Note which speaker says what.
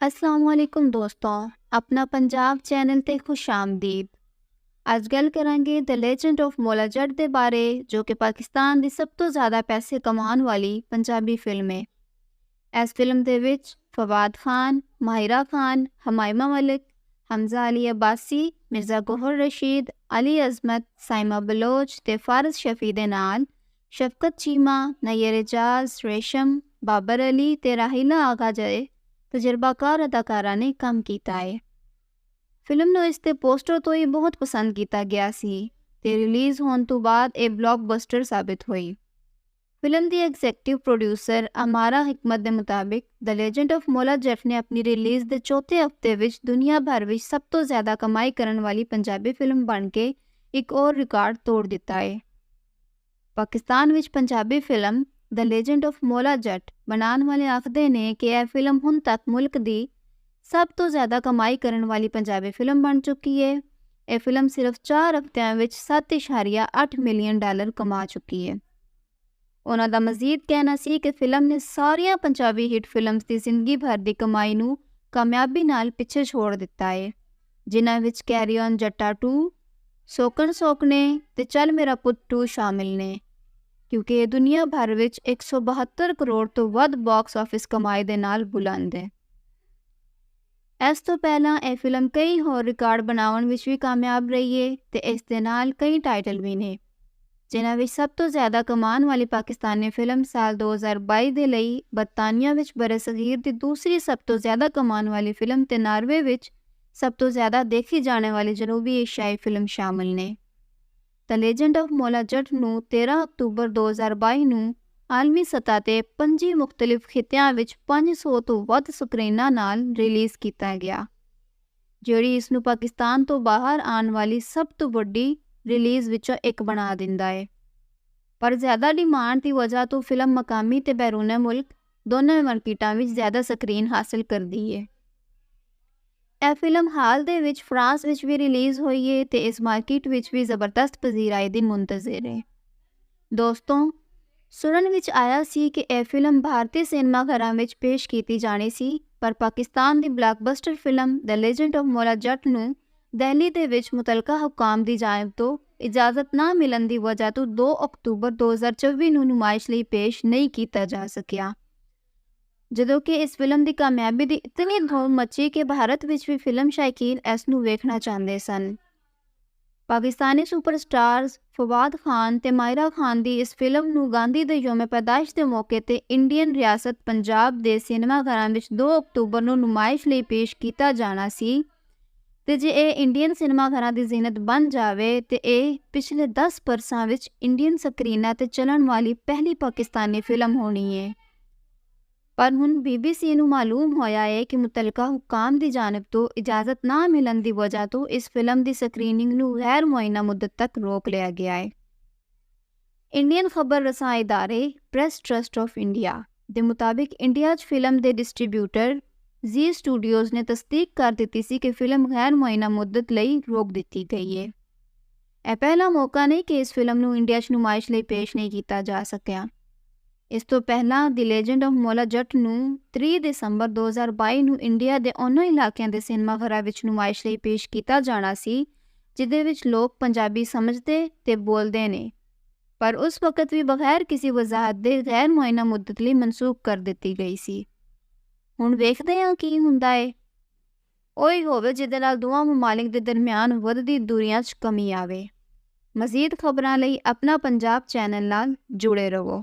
Speaker 1: अस्सलाम वालेकुम दोस्तों, अपना पंजाब चैनल ते खुश आमदीद। ਅੱਜ ਗੱਲ ਕਰਾਂਗੇ ਦ ਲੈਜੈਂਡ ਆਫ ਮੌਲਾ ਜੱਟ ਦੇ ਬਾਰੇ, ਜੋ ਕਿ ਪਾਕਿਸਤਾਨ ਦੀ ਸਭ ਤੋਂ ਜ਼ਿਆਦਾ ਪੈਸੇ ਕਮਾਉਣ ਵਾਲੀ ਪੰਜਾਬੀ ਫਿਲਮ ਹੈ। ਇਸ ਫਿਲਮ ਦੇ ਵਿੱਚ ਫਵਾਦ ਖਾਨ, ਮਾਹਿਰਾ ਖਾਨ, ਹਮਾਇਮਾ ਮਲਿਕ, ਹਮਜ਼ਾ ਅਲੀ ਅਬਾਸੀ, ਮਿਰਜ਼ਾ ਗੋਹਰ ਰਸ਼ੀਦ, ਅਲੀ ਅਜ਼ਮਤ, ਸਾਇਮਾ ਬਲੋਚ ਤੇ ਫਾਰਜ਼ ਸ਼ਫੀ ਦੇ ਨਾਲ ਸ਼ਫਕਤ ਚੀਮਾ, ਨਯਰ ਇਜਾਜ਼, ਰੇਸ਼ਮ, ਬਾਬਰ ਅਲੀ ਤੇ ਰਾਹੀਲਾ ਆਗਾ ਜਿਹੇ ਤਜਰਬਾਕਾਰ ਅਦਾਕਾਰਾਂ ਨੇ ਕੰਮ ਕੀਤਾ ਹੈ। ਫਿਲਮ ਨੂੰ ਇਸ ਦੇ ਪੋਸਟਰ ਤੋਂ ਹੀ ਬਹੁਤ ਪਸੰਦ ਕੀਤਾ ਗਿਆ ਸੀ ਤੇ ਰਿਲੀਜ਼ ਹੋਣ ਤੋਂ ਬਾਅਦ ਇਹ ਬਲੌਕਬਸਟਰ ਸਾਬਿਤ ਹੋਈ। ਫਿਲਮ ਦੀ ਐਗਜ਼ੈਕਟਿਵ ਪ੍ਰੋਡਿਊਸਰ ਅਮਾਰਾ ਹਿਕਮਤ ਦੇ ਮੁਤਾਬਿਕ ਦ ਲੈਜੈਂਡ ਆਫ ਮੌਲਾ ਜੱਟ ਨੇ ਆਪਣੀ ਰਿਲੀਜ਼ ਦੇ ਚੌਥੇ ਹਫ਼ਤੇ ਵਿੱਚ ਦੁਨੀਆ ਭਰ ਵਿੱਚ ਸਭ ਤੋਂ ਜ਼ਿਆਦਾ ਕਮਾਈ ਕਰਨ ਵਾਲੀ ਪੰਜਾਬੀ ਫਿਲਮ ਬਣ ਕੇ ਇੱਕ ਹੋਰ ਰਿਕਾਰਡ ਤੋੜ ਦਿੱਤਾ ਹੈ। ਪਾਕਿਸਤਾਨ ਵਿੱਚ Punjabi film the legend of Maula Jatt ਬਣਾਉਣ ਵਾਲੇ ਆਖਦੇ ਨੇ ਕਿ ਇਹ ਫਿਲਮ ਹੁਣ ਤੱਕ ਮੁਲਕ ਦੀ ਸਭ ਤੋਂ ਜ਼ਿਆਦਾ ਕਮਾਈ ਕਰਨ ਵਾਲੀ ਪੰਜਾਬੀ ਫਿਲਮ ਬਣ ਚੁੱਕੀ ਹੈ। ਇਹ ਫਿਲਮ ਸਿਰਫ 4 ਹਫ਼ਤਿਆਂ ਵਿੱਚ $7.8 ਮਿਲੀਅਨ ਕਮਾ ਚੁੱਕੀ ਹੈ। ਉਹਨਾਂ ਦਾ ਮਜ਼ੀਦ ਕਹਿਣਾ ਸੀ ਕਿ ਫਿਲਮ ਨੇ ਸਾਰੀਆਂ ਪੰਜਾਬੀ ਹਿੱਟ ਫਿਲਮਸ ਦੀ ਜ਼ਿੰਦਗੀ ਭਰ ਦੀ ਕਮਾਈ ਨੂੰ ਕਾਮਯਾਬੀ ਨਾਲ ਪਿੱਛੇ ਛੋੜ ਦਿੱਤਾ ਹੈ, ਜਿਨ੍ਹਾਂ ਵਿੱਚ ਕੈਰੀ ਔਨ ਜੱਟਾ 2, ਸੋਕਣ ਸੋਕਣੇ ਤੇ ਚੱਲ ਮੇਰਾ ਪੁੱਤ 2 ਸ਼ਾਮਿਲ ਨੇ, ਕਿਉਂਕਿ ਇਹ ਦੁਨੀਆ ਭਰ ਵਿੱਚ 172 ਕਰੋੜ ਤੋਂ ਵੱਧ ਬਾਕਸ ਆਫਿਸ ਕਮਾਈ ਦੇ ਨਾਲ ਬੁਲੰਦ ਹੈ। ਇਸ ਤੋਂ ਪਹਿਲਾਂ ਇਹ ਫਿਲਮ ਕਈ ਹੋਰ ਰਿਕਾਰਡ ਬਣਾਉਣ ਵਿੱਚ ਵੀ ਕਾਮਯਾਬ ਰਹੀ ਹੈ ਤੇ ਇਸ ਦੇ ਨਾਲ ਕਈ ਟਾਈਟਲ ਵੀ ਨੇ, ਜਿਨ੍ਹਾਂ ਵਿੱਚ ਸਭ ਤੋਂ ਜ਼ਿਆਦਾ ਕਮਾਉਣ ਵਾਲੀ ਪਾਕਿਸਤਾਨੀ ਫਿਲਮ ਸਾਲ 2022 ਦੇ ਲਈ ਬਰਤਾਨੀਆ ਵਿੱਚ ਬਰਸਗੀਰ ਦੀ ਦੂਸਰੀ ਸਭ ਤੋਂ ਜ਼ਿਆਦਾ ਕਮਾਉਣ ਵਾਲੀ ਫਿਲਮ ਤੇ ਨਾਰਵੇ ਵਿੱਚ ਸਭ ਤੋਂ ਜ਼ਿਆਦਾ ਦੇਖੀ ਜਾਣ ਵਾਲੀ ਜਨੂਬੀ ਏਸ਼ੀਆਈ ਫਿਲਮ ਸ਼ਾਮਲ ਨੇ। ਦ ਲੈਜੈਂਡ ਆਫ ਮੌਲਾ ਜੱਟ ਨੂੰ 13 ਅਕਤੂਬਰ 2022 ਨੂੰ ਆਲਮੀ ਸਤ੍ਹਾ ਤੇ 5 ਮੁਖਤਲਿਫ ਖਿੱਤਿਆਂ ਵਿੱਚ 500 ਤੋਂ ਵੱਧ ਸਕਰੀਨਾਂ ਨਾਲ ਰਿਲੀਜ਼ ਕੀਤਾ ਗਿਆ, ਜਿਹੜੀ ਇਸ ਨੂੰ ਪਾਕਿਸਤਾਨ ਤੋਂ ਬਾਹਰ ਆਉਣ ਵਾਲੀ ਸਭ ਤੋਂ ਵੱਡੀ ਰਿਲੀਜ਼ ਵਿੱਚੋਂ ਇੱਕ ਬਣਾ ਦਿੰਦਾ ਹੈ। ਪਰ ਜ਼ਿਆਦਾ ਡਿਮਾਂਡ ਦੀ ਵਜ੍ਹਾ ਤੋਂ ਫਿਲਮ ਮਕਾਮੀ ਤੇ ਬੈਰੂਨੇ ਮੁਲਕ ਦੋਨਾਂ ਮਾਰਕੀਟਾਂ ਵਿੱਚ ਜ਼ਿਆਦਾ ਸਕਰੀਨ ਹਾਸਲ ਕਰਦੀ ਹੈ। ਇਹ ਫਿਲਮ ਹਾਲ ਦੇ ਵਿੱਚ ਫਰਾਂਸ ਵਿੱਚ ਵੀ ਰਿਲੀਜ਼ ਹੋਈ ਹੈ ਤੇ ਇਸ ਮਾਰਕੀਟ ਵਿੱਚ ਵੀ ਜ਼ਬਰਦਸਤ ਪਜ਼ੀਰਾਈ ਦੀ ਮੁੰਤਜ਼ਰ ਹੈ। ਦੋਸਤੋਂ, ਸੁਣਨ ਵਿੱਚ ਆਇਆ ਸੀ ਕਿ ਇਹ ਫਿਲਮ ਭਾਰਤੀ ਸਿਨੇਮਾ ਘਰਾਂ ਵਿੱਚ ਪੇਸ਼ ਕੀਤੀ ਜਾਣੀ ਸੀ, ਪਰ ਪਾਕਿਸਤਾਨ ਦੀ blockbuster film the legend of Maula Jatt ਨੂੰ ਦਿੱਲੀ ਦੇ ਵਿੱਚ ਮੁਤਲਕਾ ਹੁਕਾਮ ਦੀ ਜਾਨਬ ਤੋਂ ਇਜਾਜ਼ਤ ਨਾ ਮਿਲਣ ਦੀ ਵਜ੍ਹਾ ਤੋਂ 2 ਅਕਤੂਬਰ 2024 ਨੂੰ ਨੁਮਾਇਸ਼ ਲਈ ਪੇਸ਼ ਨਹੀਂ ਕੀਤਾ ਜਾ ਸਕਿਆ, ਜਦੋਂ ਕਿ ਇਸ ਫਿਲਮ ਦੀ ਕਾਮਯਾਬੀ ਦੀ ਇਤਨੀ ਧੂਮ ਮੱਚੀ ਕਿ ਭਾਰਤ ਵਿੱਚ ਵੀ ਫਿਲਮ ਸ਼ੌਕੀਨ ਇਸ ਨੂੰ ਵੇਖਣਾ ਚਾਹੁੰਦੇ ਸਨ। ਪਾਕਿਸਤਾਨੀ ਸੁਪਰਸਟਾਰਸ ਫਵਾਦ ਖਾਨ ਤੇ ਮਾਹਿਰਾ ਖਾਨ ਦੀ ਇਸ ਫਿਲਮ ਨੂੰ ਗਾਂਧੀ ਦੇ ਯੋਮ ਪੈਦਾਇਸ਼ ਦੇ ਮੌਕੇ ਤੇ ਇੰਡੀਅਨ ਰਿਆਸਤ ਪੰਜਾਬ ਦੇ ਸਿਨੇਮਾ ਘਰਾਂ ਵਿੱਚ 2 ਅਕਤੂਬਰ ਨੂੰ ਨੁਮਾਇਸ਼ ਲਈ ਪੇਸ਼ ਕੀਤਾ ਜਾਣਾ ਸੀ ਤੇ ਜੇ ਇਹ ਇੰਡੀਅਨ ਸਿਨੇਮਾ ਘਰਾਂ ਦੀ ਜ਼ੀਨਤ ਬਣ ਜਾਵੇ ਤੇ ਇਹ ਪਿਛਲੇ 10 ਬਰਸਾਂ ਵਿੱਚ ਇੰਡੀਅਨ ਸਕਰੀਨਾਂ ਤੇ ਚੱਲਣ ਵਾਲੀ ਪਹਿਲੀ ਪਾਕਿਸਤਾਨੀ ਫਿਲਮ ਹੋਣੀ ਹੈ। ਪਰ ਹੁਣ BBC ਨੂੰ ਮਾਲੂਮ ਹੋਇਆ ਹੈ ਕਿ ਮੁਤਲਕਾ ਹੁਕਾਮ ਦੀ ਜਾਨਬ ਤੋਂ ਇਜਾਜ਼ਤ ਨਾ ਮਿਲਣ ਦੀ ਵਜ੍ਹਾ ਤੋਂ ਇਸ ਫਿਲਮ ਦੀ ਸਕਰੀਨਿੰਗ ਨੂੰ ਗੈਰ ਮੁਅੱਇਨਾ ਮੁੱਦਤ ਤੱਕ ਰੋਕ ਲਿਆ ਗਿਆ ਹੈ। ਇੰਡੀਅਨ ਖਬਰ ਰਸਾਂ ਇਦਾਰੇ ਪ੍ਰੈਸ ਟਰਸਟ ਆਫ ਇੰਡੀਆ ਦੇ ਮੁਤਾਬਿਕ ਇੰਡੀਆ 'ਚ ਫਿਲਮ ਦੇ ਡਿਸਟ੍ਰੀਬਿਊਟਰ ਜ਼ੀ ਸਟੂਡੀਓਜ਼ ਨੇ ਤਸਦੀਕ ਕਰ ਦਿੱਤੀ ਸੀ ਕਿ ਫਿਲਮ ਗੈਰ ਮੁਅੱਇਨਾ ਮੁੱਦਤ ਲਈ ਰੋਕ ਦਿੱਤੀ ਗਈ ਹੈ। ਇਹ ਪਹਿਲਾ ਮੌਕਾ ਨਹੀਂ ਕਿ ਇਸ ਫਿਲਮ ਨੂੰ ਇੰਡੀਆ 'ਚ ਨੁਮਾਇਸ਼ ਲਈ ਪੇਸ਼ ਨਹੀਂ ਕੀਤਾ ਜਾ ਸਕਿਆ। ਇਸ ਤੋਂ ਪਹਿਲਾਂ ਦ ਲੈਜੈਂਡ ਆਫ ਮੌਲਾ ਜੱਟ ਨੂੰ 3 ਦਸੰਬਰ 2022 ਨੂੰ ਇੰਡੀਆ ਦੇ ਉਹਨਾਂ ਇਲਾਕਿਆਂ ਦੇ ਸਿਨੇਮਾ ਘਰਾਂ ਵਿੱਚ ਨੁਮਾਇਸ਼ ਲਈ ਪੇਸ਼ ਕੀਤਾ ਜਾਣਾ ਸੀ ਜਿਹਦੇ ਵਿੱਚ ਲੋਕ ਪੰਜਾਬੀ ਸਮਝਦੇ ਤੇ ਬੋਲਦੇ ਨੇ, ਪਰ ਉਸ ਵਕਤ ਵੀ ਬਗੈਰ ਕਿਸੇ ਵਜ਼ਾਹਤ ਦੇ ਗੈਰ ਮੁਅੱਇਨਾ ਮੁੱਦਤ ਲਈ ਮਨਸੂਖ ਕਰ ਦਿੱਤੀ ਗਈ ਸੀ। ਹੁਣ ਵੇਖਦੇ ਹਾਂ ਕੀ ਹੁੰਦਾ ਹੈ। ਉਹੀ ਹੋਵੇ ਜਿਹਦੇ ਨਾਲ ਦੋਵਾਂ ਮਮਾਲਿਕ ਦੇ ਦਰਮਿਆਨ ਵੱਧਦੀ ਦੂਰੀਆਂ 'ਚ ਕਮੀ ਆਵੇ। ਮਜ਼ੀਦ ਖਬਰਾਂ ਲਈ ਆਪਣਾ ਪੰਜਾਬ ਚੈਨਲ ਨਾਲ ਜੁੜੇ ਰਹੋ।